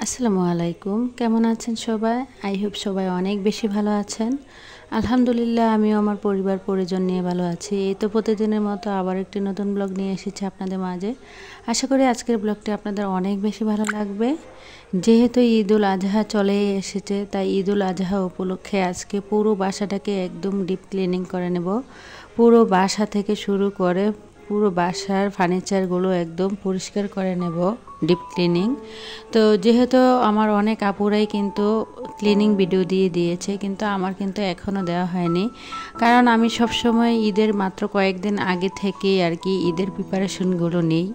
আসসালামু আলাইকুম, কেমন আছেন সবাই? আই হোপ সবাই অনেক বেশি ভালো আছেন। আলহামদুলিল্লাহ, আমিও আমার পরিবার পরিজন নিয়ে ভালো আছি। এই তো প্রতিদিনের মতো আবার একটি নতুন ব্লগ নিয়ে এসেছি আপনাদের মাঝে। আশা করি আজকের ব্লগটি আপনাদের অনেক বেশি ভালো লাগবে। যেহেতু ঈদুল আজহা চলে এসেছে, তাই ঈদুল আজহা উপলক্ষে আজকে পুরো বাসাটাকে একদম ডিপ ক্লিনিং করে নেব। পুরো বাসা থেকে শুরু করে পুরো বাসার ফার্নিচারগুলো একদম পরিষ্কার করে নেব, ডিপ ক্লিনিং। তো যেহেতু আমার অনেক আপুরাই কিন্তু ক্লিনিং ভিডিও দিয়ে দিয়েছে, কিন্তু আমার কিন্তু এখনও দেওয়া হয়নি, কারণ আমি সবসময় ঈদের মাত্র কয়েকদিন আগে থেকেই আর কি ঈদের প্রিপারেশনগুলো নেই,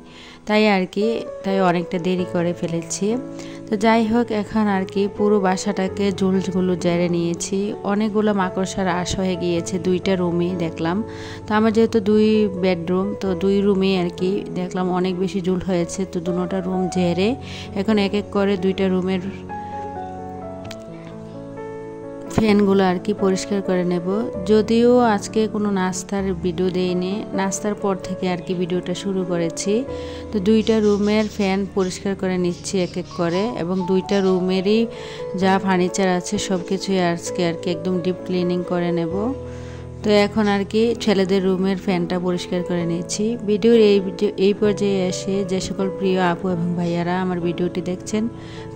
তাই অনেকটা দেরি করে ফেলেছি। তো যাই হোক, এখন আর কি পুরো বাসাটাকে ঝুলগুলো জেরে নিয়েছি। অনেকগুলো মাকড়সার আশ হয়ে গিয়েছে দুইটা রুমেই দেখলাম। তো আমার যেহেতু 2 বেডরুম, তো 2 রুমেই আর কি দেখলাম অনেক বেশি ঝুল হয়েছে। তো দুটোটা রুম ঝেড়ে এখন এক এক করে 2টা রুমের ফ্যানগুলো আর কি পরিষ্কার করে নেব। যদিও আজকে কোনো নাস্তার ভিডিও দেইনি, নাস্তার পর থেকে আর কি ভিডিওটা শুরু করেছি। তো 2টা রুমের ফ্যান পরিষ্কার করে নিচ্ছি এক এক করে, এবং 2টা রুমেরই যা ফার্নিচার আছে সব কিছুই আজকে আর কি একদম ডিপ ক্লিনিং করে নেব। তো এখন আর কি ছেলেদের রুমের ফ্যানটা পরিষ্কার করে নিচ্ছি। ভিডিওর এই পর্যায়ে এসে যে সকল প্রিয় আপু এবং ভাইয়ারা আমার ভিডিওটি দেখছেন,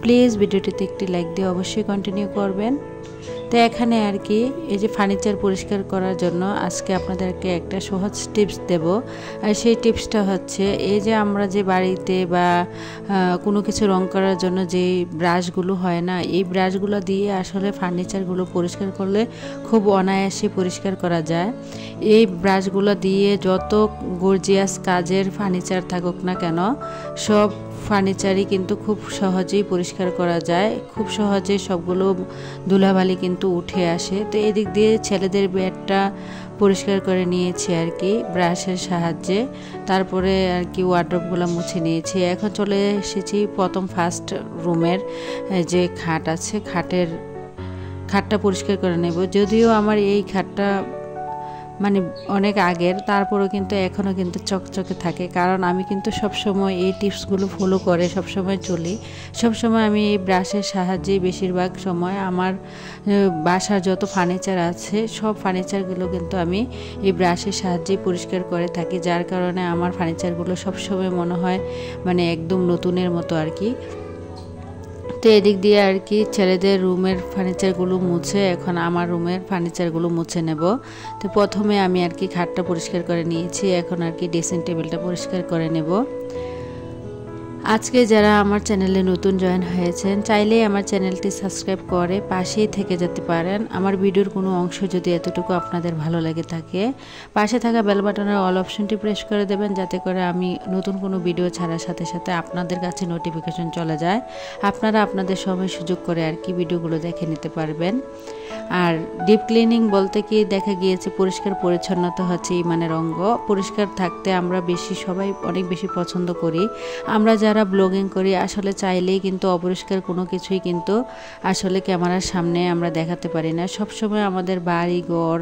প্লিজ ভিডিওটিতে একটি লাইক দিয়ে অবশ্যই কন্টিনিউ করবেন। তো এখানে আর কি এই যে ফার্নিচার পরিষ্কার করার জন্য আজকে আপনাদেরকে একটা সহজ টিপস দেব। আর সেই টিপসটা হচ্ছে, এই যে আমরা যে বাড়িতে বা কোনো কিছু রং করার জন্য যে ব্রাশগুলো হয় না, এই ব্রাশগুলো দিয়ে আসলে ফার্নিচারগুলো পরিষ্কার করলে খুব অনায়াসে পরিষ্কার করা যায়। এই ব্রাশগুলো দিয়ে যত গর্জিয়াস কাজের ফার্নিচার থাকুক না কেন, সব ফার্নিচারই কিন্তু খুব সহজেই পরিষ্কার করা যায়, খুব সহজে সবগুলো ধুলাবালি কিন্তু উঠে আসে। তো এদিক দিয়ে ছেলেদের বেডটা পরিষ্কার করে নিয়েছি আর কি ব্রাশের সাহায্যে। তারপরে আর কি ওয়ার্ড্রপগুলো মুছে নিয়েছি। এখন চলে এসেছি প্রথম ফার্স্ট রুমের যে খাট আছে, খাটটা পরিষ্কার করে নেব। যদিও আমার এই খাটটা মানে অনেক আগের, তারপরেও কিন্তু এখনও কিন্তু চকচকে থাকে, কারণ আমি কিন্তু সবসময় এই টিপসগুলো ফলো করে সবসময় চলি। সবসময় আমি এই ব্রাশের সাহায্যে বেশিরভাগ সময় আমার বাসার যত ফার্নিচার আছে সব ফার্নিচারগুলো কিন্তু আমি এই ব্রাশের সাহায্যেই পরিষ্কার করে থাকি, যার কারণে আমার ফার্নিচারগুলো সবসময় মনে হয় মানে একদম নতুনের মতো আর কি। তো এদিক দিয়ে আর কি ছেলেদের রুমের ফার্নিচারগুলো মুছে এখন আমার রুমের ফার্নিচারগুলো মুছে নেব। তো প্রথমে আমি আর কি খাটটা পরিষ্কার করে নিয়েছি, এখন আর কি ড্রেসিং টেবিলটা পরিষ্কার করে নেব। আজকে যারা আমার চ্যানেলে নতুন জয়েন হয়েছেন, চাইলেই আমার চ্যানেলটি সাবস্ক্রাইব করে পাশেই থেকে যেতে পারেন। আমার ভিডিওর কোনো অংশ যদি এতটুকু আপনাদের ভালো লেগে থাকে, পাশে থাকা বেল বাটনের অল অপশনটি প্রেস করে দেবেন, যাতে করে আমি নতুন কোনো ভিডিও ছাড়ার সাথে সাথে আপনাদের কাছে নোটিফিকেশন চলে যায়। আপনারা আপনাদের সময় সুযোগ করে আর কি ভিডিওগুলো দেখে নিতে পারবেন। আর ডিপ ক্লিনিং বলতে কি, দেখা গিয়েছে পরিষ্কার পরিচ্ছন্নতা হচ্ছে ইমানের অঙ্গ। পরিষ্কার থাকতে আমরা সবাই অনেক বেশি পছন্দ করি। আমরা যারা ব্লগিং করি আসলে চাইলেই কিন্তু অপরিষ্কার কোনো কিছুই কিন্তু আসলে ক্যামেরার সামনে আমরা দেখাতে পারি না। সবসময় আমাদের বাড়ি ঘর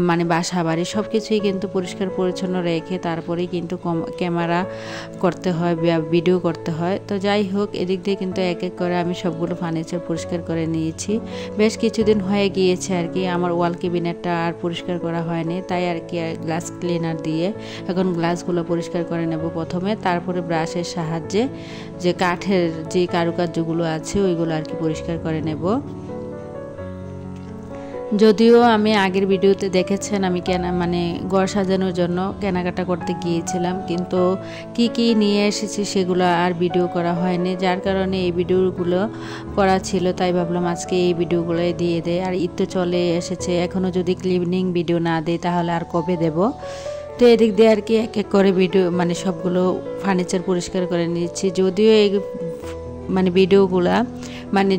মানে বাসা বাড়ি সব কিছুই কিন্তু পরিষ্কার পরিচ্ছন্ন রেখে তারপরেই কিন্তু ক্যামেরা করতে হয়, ভিডিও করতে হয়। তো যাই হোক, এদিক দিয়ে কিন্তু এক এক করে আমি সবগুলো ফার্নিচার পরিষ্কার করে নিয়েছি। বেশ কিছুদিন হয়ে গিয়েছে আর কি আমার ওয়াল ক্যাবিনেটটা আর পরিষ্কার করা হয়নি, তাই আর কি গ্লাস ক্লিনার দিয়ে এখন গ্লাসগুলো পরিষ্কার করে নেব প্রথমে, তারপরে ব্রাশের সাহায্যে যে কাঠের যে কারুকার্যগুলো আছে ওইগুলো আর কি পরিষ্কার করে নেব। যদিও আমি আগের ভিডিওতে দেখেছেন আমি ঘর সাজানোর জন্য কেনাকাটা করতে গিয়েছিলাম, কিন্তু কি নিয়ে এসেছি সেগুলো আর ভিডিও করা হয়নি, যার কারণে এই ভিডিওগুলো করা ছিল। তাই ভাবলাম আজকে এই ভিডিওগুলোই দিয়ে দেয়। আর ঈদ তো চলে এসেছে, এখনও যদি ক্লিনিং ভিডিও না দেয় তাহলে আর কবে দেব। তো এদিক দিয়ে আর কি এক এক করে ভিডিও সবগুলো ফার্নিচার পরিষ্কার করে নিচ্ছি। যদিও এই ভিডিওগুলা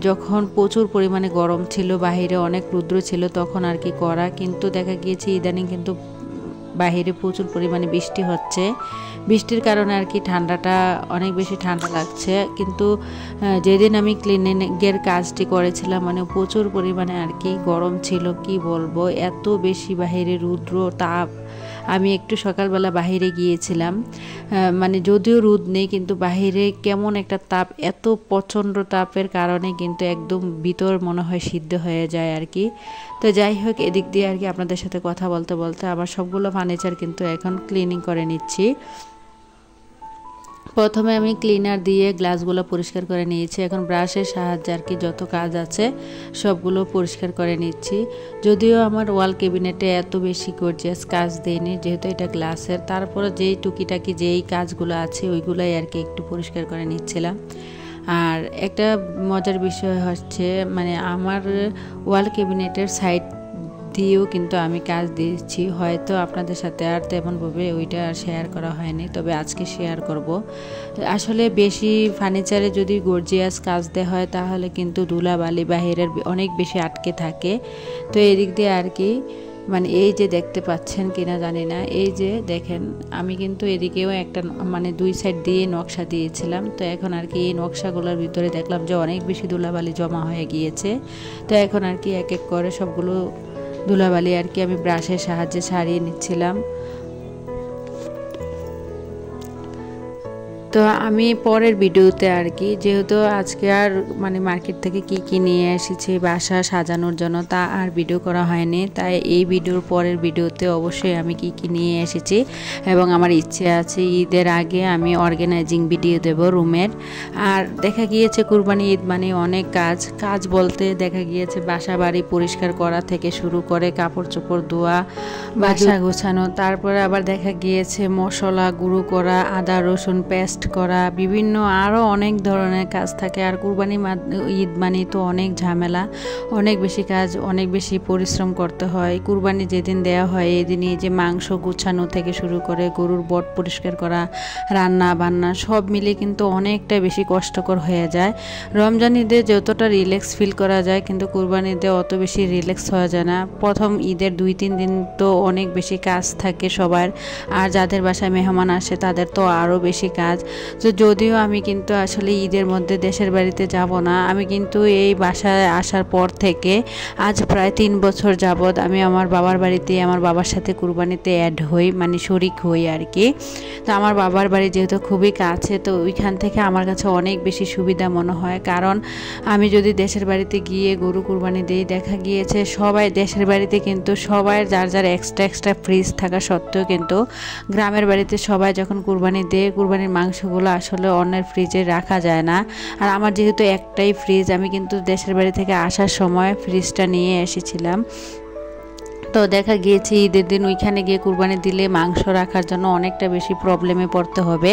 যখন প্রচুর পরিমাণে গরম ছিল, বাহিরে অনেক রৌদ্র ছিল, তখন আর কি করা, কিন্তু দেখা গিয়েছে ইদানিং কিন্তু বাহিরে প্রচুর পরিমাণে বৃষ্টি হচ্ছে। বৃষ্টির কারণে আর কি ঠান্ডাটা অনেক বেশি ঠান্ডা লাগছে। কিন্তু যেদিন আমি ক্লিনিংয়ের কাজটি করেছিলাম প্রচুর পরিমাণে আর কি গরম ছিল, কি বলবো, এত বেশি বাহিরে রৌদ্র তাপ। আমি একটু সকালবেলা বাহিরে গিয়েছিলাম, মানে যদিও রোদ নেই কিন্তু বাহিরে কেমন একটা তাপ, এত প্রচণ্ড তাপের কারণে কিন্তু একদম ভিতর মনে হয় সিদ্ধ হয়ে যায় আর কি। তো যাই হোক, এদিক দিয়ে আর কি আপনাদের সাথে কথা বলতে বলতে আমার সবগুলো ফার্নিচার কিন্তু এখন ক্লিনিং করে নিচ্ছি। প্রথমে আমি ক্লিনার দিয়ে গ্লাসগুলো পরিষ্কার করে নিয়েছি, এখন ব্রাশের সাহায্যে আর কি যত কাজ আছে সবগুলো পরিষ্কার করে নিচ্ছি। যদিও আমার ওয়াল ক্যাবিনেটে এত বেশি গর্জিয়াস কাজ দেয়নি, যেহেতু এটা গ্লাসের, তারপরে যেই টুকিটাকি যেই কাজগুলো আছে ওইগুলাই আর কি একটু পরিষ্কার করে নিচ্ছিলাম। আর একটা মজার বিষয় হচ্ছে, মানে আমার ওয়াল ক্যাবিনেটের সাইড দিয়েও কিন্তু আমি কাজ দিয়েছি, হয়তো আপনাদের সাথে আর তেমনভাবে ওইটা শেয়ার করা হয়নি, তবে আজকে শেয়ার করব। আসলে বেশি ফার্নিচারে যদি গর্জিয়াস কাজ দেওয়া হয় তাহলে কিন্তু ধুলাবালি বাহিরের অনেক বেশি আটকে থাকে। তো এদিক দিয়ে আর কি, মানে এই যে দেখতে পাচ্ছেন কিনা জানি না, এই যে দেখেন আমি কিন্তু এদিকেও একটা মানে দুই সাইড দিয়ে নকশা দিয়েছিলাম। তো এখন আর কি এই নকশাগুলোর ভিতরে দেখলাম যে অনেক বেশি ধুলাবালি জমা হয়ে গিয়েছে। তো এখন আর কি এক এক করে সবগুলো ধুলাবালি আর কি আমি ব্রাশের সাহায্যে ছাড়িয়ে নিচ্ছিলাম। তো আমি পরের ভিডিওতে আর কি, যেহেতু আজকে আর মানে মার্কেট থেকে কি নিয়ে এসেছি বাসা সাজানোর জন্য তা আর ভিডিও করা হয়নি, তাই এই ভিডিওর পরের ভিডিওতে অবশ্যই আমি কি নিয়ে এসেছি, এবং আমার ইচ্ছে আছে ঈদের আগে আমি অর্গানাইজিং ভিডিও দেব রুমের। আর দেখা গিয়েছে কুরবানি ঈদ মানে অনেক কাজ বলতে দেখা গিয়েছে বাসা বাড়ি পরিষ্কার করা থেকে শুরু করে কাপড় চোপড় ধোয়া, বাসা গোছানো, তারপরে আবার দেখা গিয়েছে মশলা গুঁড়ো করা, আদা রসুন পেস্ট করা, বিভিন্ন আরও অনেক ধরনের কাজ থাকে। আর কুরবানি ঈদ মানে তো অনেক ঝামেলা, অনেক বেশি কাজ, অনেক বেশি পরিশ্রম করতে হয়। কুরবানি যেদিন দেওয়া হয় এই দিনই যে মাংস গুছানো থেকে শুরু করে গরুর বট পরিষ্কার করা, রান্না বান্না সব মিলে কিন্তু অনেকটা বেশি কষ্টকর হয়ে যায়। রমজান ঈদে যতটা রিল্যাক্স ফিল করা যায় কিন্তু কুরবানি ঈদে অত বেশি রিল্যাক্স হওয়া যায় না। প্রথম ঈদের 2-3 দিন তো অনেক বেশি কাজ থাকে সবার, আর যাদের বাসায় মেহমান আসে তাদের তো আরও বেশি কাজ। তো যদিও আমি কিন্তু আসলে ঈদের মধ্যে দেশের বাড়িতে যাব না, আমি কিন্তু এই বাসায় আসার পর থেকে আজ প্রায় 3 বছর যাবৎ আমি আমার বাবার বাড়িতে আমার বাবার সাথে কুরবানিতে অ্যাড হই, মানে শরিক হই আর কি। তো আমার বাবার বাড়ি যেহেতু খুবই কাছে, তো ওইখান থেকে আমার কাছে অনেক বেশি সুবিধা মনে হয়। কারণ আমি যদি দেশের বাড়িতে গিয়ে গরু কুরবানি দিই, দেখা গিয়েছে সবাই দেশের বাড়িতে কিন্তু সবাই যার এক্সট্রা ফ্রিজ থাকা সত্ত্বেও কিন্তু গ্রামের বাড়িতে সবাই যখন কুরবানি দেয়, কুরবানির মাংসগুলো আসলে অন্যের ফ্রিজে রাখা যায় না। আর আমার যেহেতু একটাই ফ্রিজ, আমি কিন্তু দেশের বাড়ি থেকে আসার সময় ফ্রিজটা নিয়ে এসেছিলাম। তো দেখা গিয়েছে ঈদের দিন ওইখানে গিয়ে কুরবানি দিলে মাংস রাখার জন্য অনেকটা বেশি প্রবলেমে পড়তে হবে।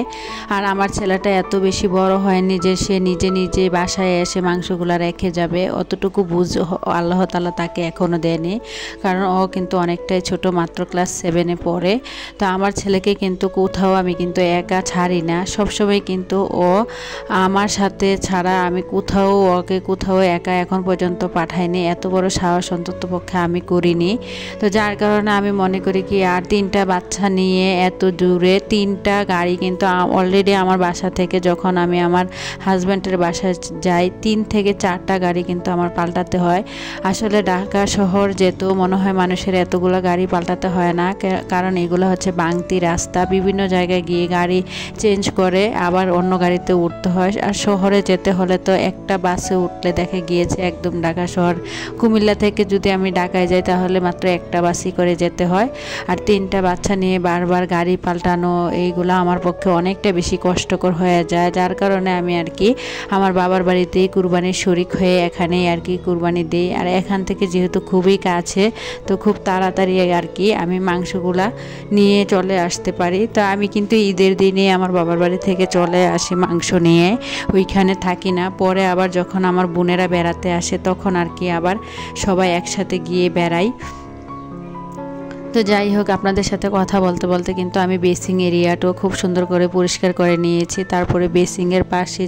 আর আমার ছেলেটা এত বেশি বড় হয়নি যে সে নিজে বাসায় এসে মাংসগুলো রেখে যাবে, অতটুকু বুঝ আল্লাহ তাআলা তাকে এখনও দেয়নি, কারণ ও কিন্তু অনেকটাই ছোট, মাত্র ক্লাস 7-এ পড়ে। তো আমার ছেলেকে কিন্তু কোথাও আমি কিন্তু একা ছাড়ি না, সবসময় কিন্তু ও আমার সাথে ছাড়া আমি কোথাও একা এখন পর্যন্ত পাঠাইনি, এত বড় সাহস অন্ততপক্ষে আমি করিনি। তো যার কারণে আমি মনে করি কি আর 3টা বাচ্চা নিয়ে এত দূরে 3টা গাড়ি কিন্তু অলরেডি আমার বাসা থেকে যখন আমি আমার হাজব্যান্ডের বাসায় যাই 3 থেকে 4টা গাড়ি কিন্তু আমার পাল্টাতে হয়। আসলে ঢাকা শহর যেহেতু মনে হয় মানুষের এতগুলো গাড়ি পাল্টাতে হয় না, কারণ এগুলো হচ্ছে বাংতি রাস্তা, বিভিন্ন জায়গায় গিয়ে গাড়ি চেঞ্জ করে আবার অন্য গাড়িতে উঠতে হয়। আর শহরে যেতে হলে তো একটা বাসে উঠলে দেখা গিয়েছে একদম ঢাকা শহর, কুমিল্লা থেকে যদি আমি ঢাকায় যাই তাহলে মাত্র একটা বাসই করে যেতে হয়। আর 3টা বাচ্চা নিয়ে বারবার গাড়ি পাল্টানো এইগুলো আমার পক্ষে অনেকটা বেশি কষ্টকর হয়ে যায়, যার কারণে আমি আর কি আমার বাবার বাড়িতেই কুরবানির শরিক হয়ে এখানেই আর কি কুরবানি দিই। আর এখান থেকে যেহেতু খুবই কাছে, তো খুব তাড়াতাড়ি আর কি আমি মাংসগুলা নিয়ে চলে আসতে পারি। তো আমি কিন্তু ঈদের দিনে আমার বাবার বাড়ি থেকে চলে আসি মাংস নিয়ে, ওইখানে থাকি না। পরে আবার যখন আমার বোনেরা বেড়াতে আসে তখন আর কি আবার সবাই একসাথে গিয়ে বেড়াই। তো যাই হোক, আপনাদের সাথে কথা বলতে বলতে কিন্তু আমি বেসিং এরিয়াটাও খুব সুন্দর করে পরিষ্কার করে নিয়েছি। তারপরে বেসিংয়ের পাশে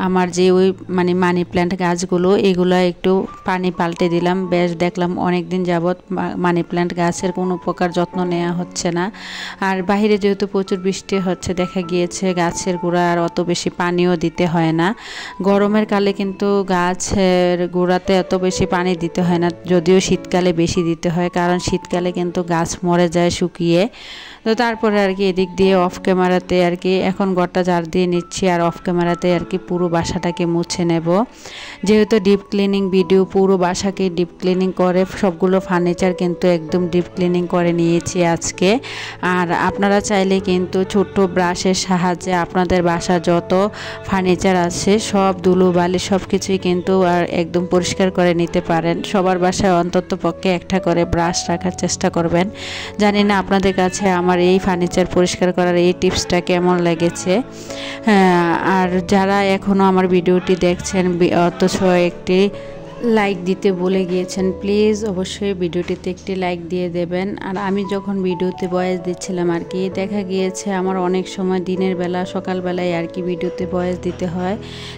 আমার যে ওই মানে মানি প্ল্যান্ট গাছগুলো, এগুলো একটু পানি পাল্টে দিলাম। বেশ দেখলাম অনেক দিন যাবৎ মানি প্ল্যান্ট গাছের কোনো প্রকার যত্ন নেওয়া হচ্ছে না। আর বাইরে যেহেতু প্রচুর বৃষ্টি হচ্ছে, দেখা গিয়েছে গাছের গোড়া আর অত বেশি পানিও দিতে হয় না। গরমের কালে কিন্তু গাছের গোড়াতে এত বেশি পানি দিতে হয় না, যদিও শীতকালে বেশি দিতে হয়, কারণ শীতকালে কিন্তু কিন্তু গাছ মরে যায় শুকিয়ে। তো তারপরে আর কি এদিক দিয়ে অফ ক্যামেরাতে আর কি এখন ঘরটা ঝাড় দিয়ে নিচ্ছি, আর অফ ক্যামেরাতে আর কি পুরো বাসাটাকে মুছে নেব। যেহেতু ডিপ ক্লিনিং ভিডিও, পুরো বাসাকে ডিপ ক্লিনিং করে সবগুলো ফার্নিচার কিন্তু একদম ডিপ ক্লিনিং করে নিয়েছি আজকে। আর আপনারা চাইলে কিন্তু ছোট্ট ব্রাশের সাহায্যে আপনাদের বাসা যত ফার্নিচার আছে সব ধুলোবালি সব কিছুই কিন্তু আর একদম পরিষ্কার করে নিতে পারেন। সবার বাসায় অন্তত পক্ষে একটা করে ব্রাশ রাখার চেষ্টা করবেন। জানি না আপনাদের কাছে আমার এই ফার্নিচার পরিষ্কার করার এই টিপসটা কেমন লেগেছে। আর যারা এখনও আমার ভিডিওটি দেখছেন অথচ একটি লাইক দিতে ভুলে গিয়েছেন, প্লিজ অবশ্যই ভিডিওটিতে একটি লাইক দিয়ে দেবেন। আর আমি যখন ভিডিওতে ভয়েস দিচ্ছিলাম আর কি, দেখা গিয়েছে আমার অনেক সময় দিনের বেলা সকালবেলায় আর কি ভিডিওতে ভয়েস দিতে হয়।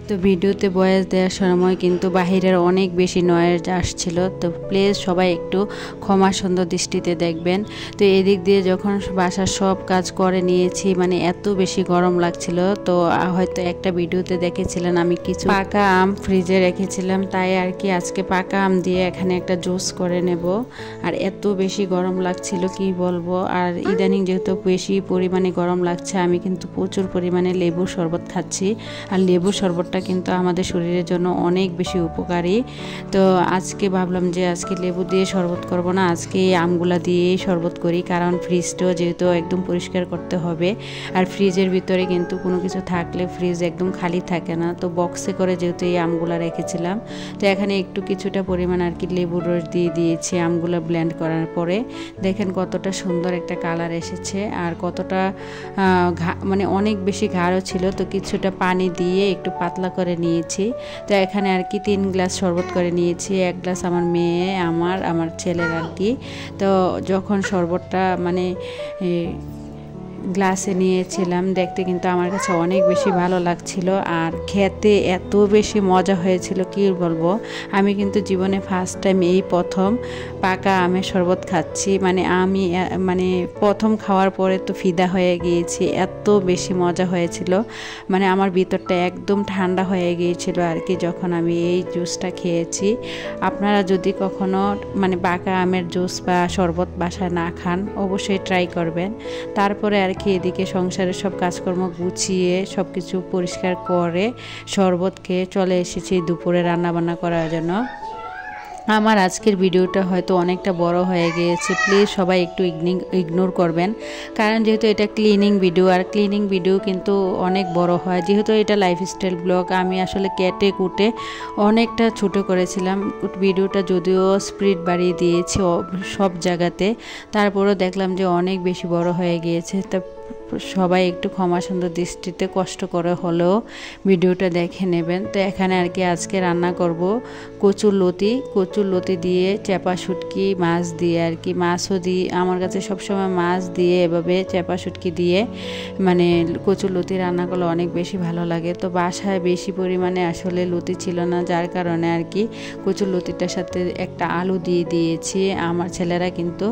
তো ভিডিওতে ভয়েস দেওয়ার সময় কিন্তু বাহিরের অনেক বেশি নয়েজ আসছিল। তো প্লিজ সবাই একটু ক্ষমা সুন্দর দৃষ্টিতে দেখবেন। তো এদিক দিয়ে যখন বাসার সব কাজ করে নিয়েছি, মানে এত বেশি গরম লাগছিল। তো হয়তো একটা ভিডিওতে দেখেছিলেন আমি কিছু পাকা আম ফ্রিজে রেখেছিলাম, তাই আর কি আজকে পাকা আম দিয়ে এখানে একটা জুস করে নেব। আর এত বেশি গরম লাগছিল কি বলবো। আর ইদানিং যেহেতু বেশি পরিমাণে গরম লাগছে, আমি কিন্তু প্রচুর পরিমাণে লেবুর শরবত খাচ্ছি। আর লেবুর শরবতটা কিন্তু আমাদের শরীরের জন্য অনেক বেশি উপকারী। তো আজকে ভাবলাম যে আজকে লেবু দিয়ে শরবত করব না, আজকে এই আমগুলা দিয়েই শরবত করি। কারণ ফ্রিজটাও যেহেতু একদম পরিষ্কার করতে হবে, আর ফ্রিজের ভিতরে কিন্তু কোনো কিছু থাকলে ফ্রিজ একদম খালি থাকে না। তো বক্সে করে যেহেতু এই আমগুলা রেখেছিলাম, তো এখানে একটু কিছুটা পরিমাণ আর কি লেবুর রস দিয়ে দিয়েছি আমগুলো ব্লেন্ড করার পরে। দেখেন কতটা সুন্দর একটা কালার এসেছে, আর কতটা মানে অনেক বেশি গাঢ় ছিল। তো কিছুটা পানি দিয়ে একটু পাতলা করে নিয়েছি। তো এখানে আর কি 3 গ্লাস শরবত করে নিয়েছি, 1 গ্লাস আমার মেয়ে, আমার ছেলের আর কি। তো যখন শরবতটা মানে গ্লাসে নিয়েছিলাম, দেখতে কিন্তু আমার কাছে অনেক বেশি ভালো লাগছিল। আর খেতে এত বেশি মজা হয়েছিল কি বলবো। আমি কিন্তু জীবনে ফার্স্ট টাইম এই প্রথম পাকা আমের শরবত খাচ্ছি। মানে আমি মানে প্রথম খাওয়ার পরে তো ফিদা হয়ে গিয়েছি, এত বেশি মজা হয়েছিল। মানে আমার ভিতরটা একদম ঠান্ডা হয়ে গিয়েছিল আর কি যখন আমি এই জুসটা খেয়েছি। আপনারা যদি কখনো মানে পাকা আমের জুস বা শরবত বাসায় না খান, অবশ্যই ট্রাই করবেন। তারপরে আর কি এদিকে সংসারের সব কাজকর্ম গুছিয়ে সব কিছু পরিষ্কার করে শরবত খেয়ে চলে এসেছি দুপুরে রান্নাবান্না করার জন্য। আমার আজকের ভিডিওটা হয়তো অনেকটা বড় হয়ে গিয়েছে, প্লিজ সবাই একটু ইগনোর করবেন। কারণ যেহেতু এটা ক্লিনিং ভিডিও, আর ক্লিনিং ভিডিও কিন্তু অনেক বড় হয়। যেহেতু এটা লাইফস্টাইল ব্লগ, আমি আসলে কেটে কুটে অনেকটা ছোট করেছিলাম ভিডিওটা, যদিও স্পিড বাড়িয়ে দিয়েছি সব জায়গাতে, তারপরেও দেখলাম যে অনেক বেশি বড় হয়ে গিয়েছে। তা সবাই একটু ক্ষমা সুন্দর দৃষ্টিতে কষ্ট করে হলেও ভিডিওটা দেখে নেবেন। তো এখানে আর কি আজকে রান্না করব কচুর লতি দিয়ে চেপা শুটকি মাছ দিয়ে আর কি। মাছও দিয়ে আমার কাছে সবসময় মাছ দিয়ে এভাবে চেপা শুটকি দিয়ে মানে কচুর লতি রান্না করলে অনেক বেশি ভালো লাগে। তো বাসায় বেশি পরিমাণে আসলে লতি ছিল না, যার কারণে আর কি কচুর লতিটার সাথে একটা আলু দিয়ে দিয়েছি। আমার ছেলেরা কিন্তু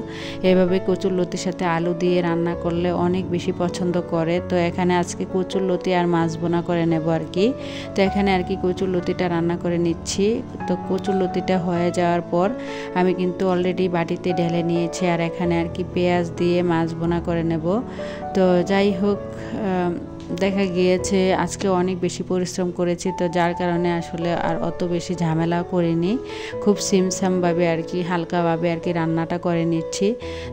এভাবে কচুর লতির সাথে আলু দিয়ে রান্না করলে অনেক বেশি পছন্দ করে। তো এখানে আজকে কচুর লতি আর মাছ বোনা করে নেব আর কি। তো এখানে আর কি কচুর লতিটা রান্না করে নিচ্ছি। তো কচুর লতিটা হয়ে যাওয়ার পর আমি কিন্তু অলরেডি বাটিতে ঢেলে নিয়েছি, আর এখানে আর কি পেঁয়াজ দিয়ে মাছ বোনা করে নেব। তো যাই হোক, দেখা গিয়েছে আজকে অনেক বেশি পরিশ্রম করেছি, তো যার কারণে আসলে আর অত বেশি ঝামেলা করিনি, খুব সিমসামভাবে আর কি হালকাভাবে আর কি রান্নাটা করে নিচ্ছি।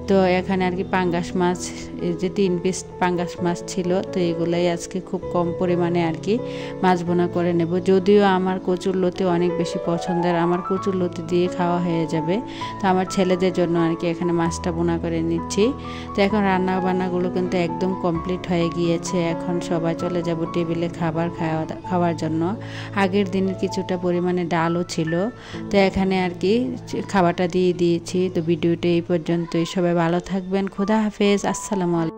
তো এখানে আর কি পাঙ্গাস মাছ, এই যে 3 পিস পাঙ্গাস মাছ ছিল, তো এগুলাই আজকে খুব কম পরিমাণে আর কি মাছ বোনা করে নেব। যদিও আমার কচুর লতি অনেক বেশি পছন্দের, আমার কচুর লতি দিয়ে খাওয়া হয়ে যাবে। তো আমার ছেলেদের জন্য আর কি এখানে মাছটা বোনা করে নিচ্ছি। তো এখন রান্না বান্নাগুলো কিন্তু একদম কমপ্লিট হয়ে গিয়েছে। এখন সবাই চলে যাব টেবিলে খাওয়ার জন্য। আগের দিনের কিছুটা পরিমাণে ডালও ছিল, তো এখানে আর কি খাবারটা দিয়ে দিয়েছি। তো ভিডিওটা এই পর্যন্তই, সবাই ভালো থাকবেন, খোদা হাফেজ, আসসালামু আলাইকুম।